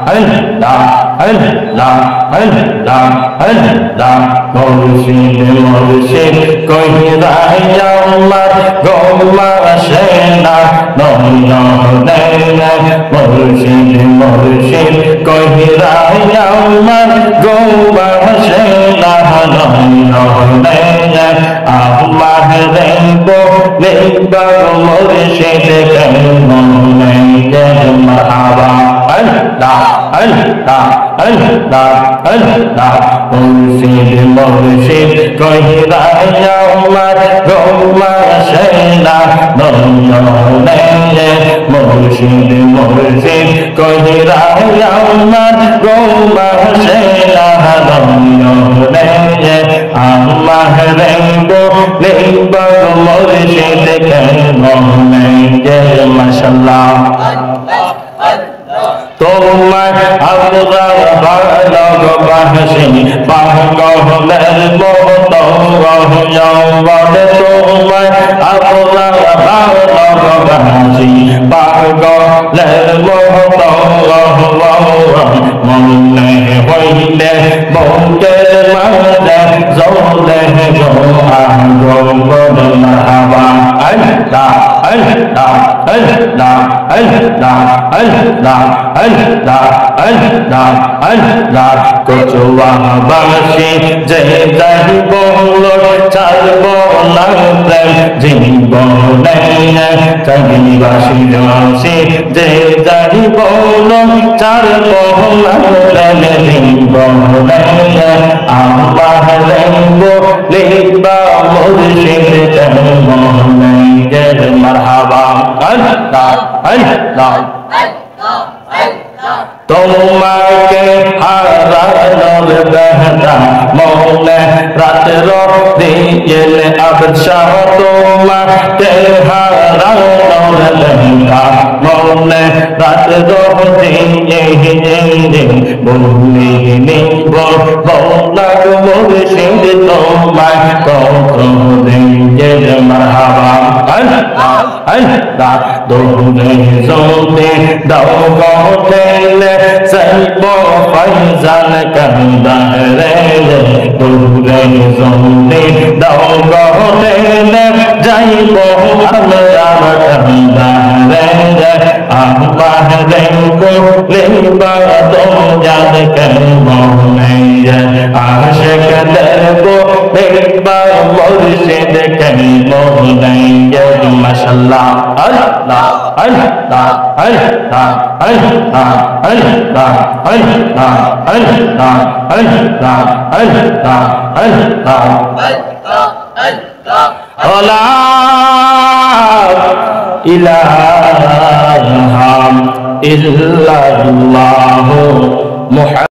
আল্লাহ আল্লাহ আল্লাহ আল্লাহ মুর্শিদ মুর্শিদ কইরা আমার গোমা সেনা নয়না মুর্শিদ মুর্শিদ কইরা আমার গোমা সেনা নয়না আমার রেঙ্গো রেঙ্গো মুর্শিদ কেমনে মারহাবা আল্লাহ আল্লাহ আল্লাহ আল্লাহ মুর্শিদ মুর্শিদ কইরা আমার গোমা সেনা নয়নে মুর্শিদ মুর্শিদ কইরা আমার গোমা সেনা নয়নে আমার রেঙ্গো রেঙ্গো মুর্শিদ কেমনে মাশাআল্লাহ তোমার আমরা ভালোবাসি পাগলের মতো বলে তোমার আমরা ভালোবাসি পাগলের মতো মনে হইলে বুকের মাঝে জ্বলে আগুন মারহাবা আল্লাহ আল্লাহ আল্লাহ আল্লাহ আল্লাহ আল্লাহ আল্লাহ আল্লাহ কচুয়া বাসি যে যাইব চালব না প্রেম জীবনে চাঁদিবাসী বাসি যে যাইব চালব না প্রেম জীবনে আমার রেঙ্গ লিখবা মুর্শিদ কেমনে মারহাবা আল্লাহ আল্লাহ তোমাকে হারানোর বেহনা মৌলে রাতের দিন আবশাহ তোমাকে হারানোর বেহনা মৌলে রাতের দিন বলি নিব মৌলা মুর্শিদ তোমায় কতদিন মারহাবা আল্লাহ আল্লাহ দোনে জোতে দাও গলে সাইব ফাইজান কান্দারে দোনে জোতে দাও গলে যাইব আমরা কান্দারে আল্লাহ রেঙ্গো রেঙ্গা তো জান কেমনে আশিক দেবো রেঙ্গা মুর্শিদ কেমনে মাশাআল্লাহ আল্লাহ আল্লাহ আল্লাহ আল্লাহ আল্লাহ আল্লাহ আল্লাহ আল্লাহ আল্লাহ আল্লাহ আল্লাহ ইলাহা ইল্লাল্লাহ মুহাম্মাদুর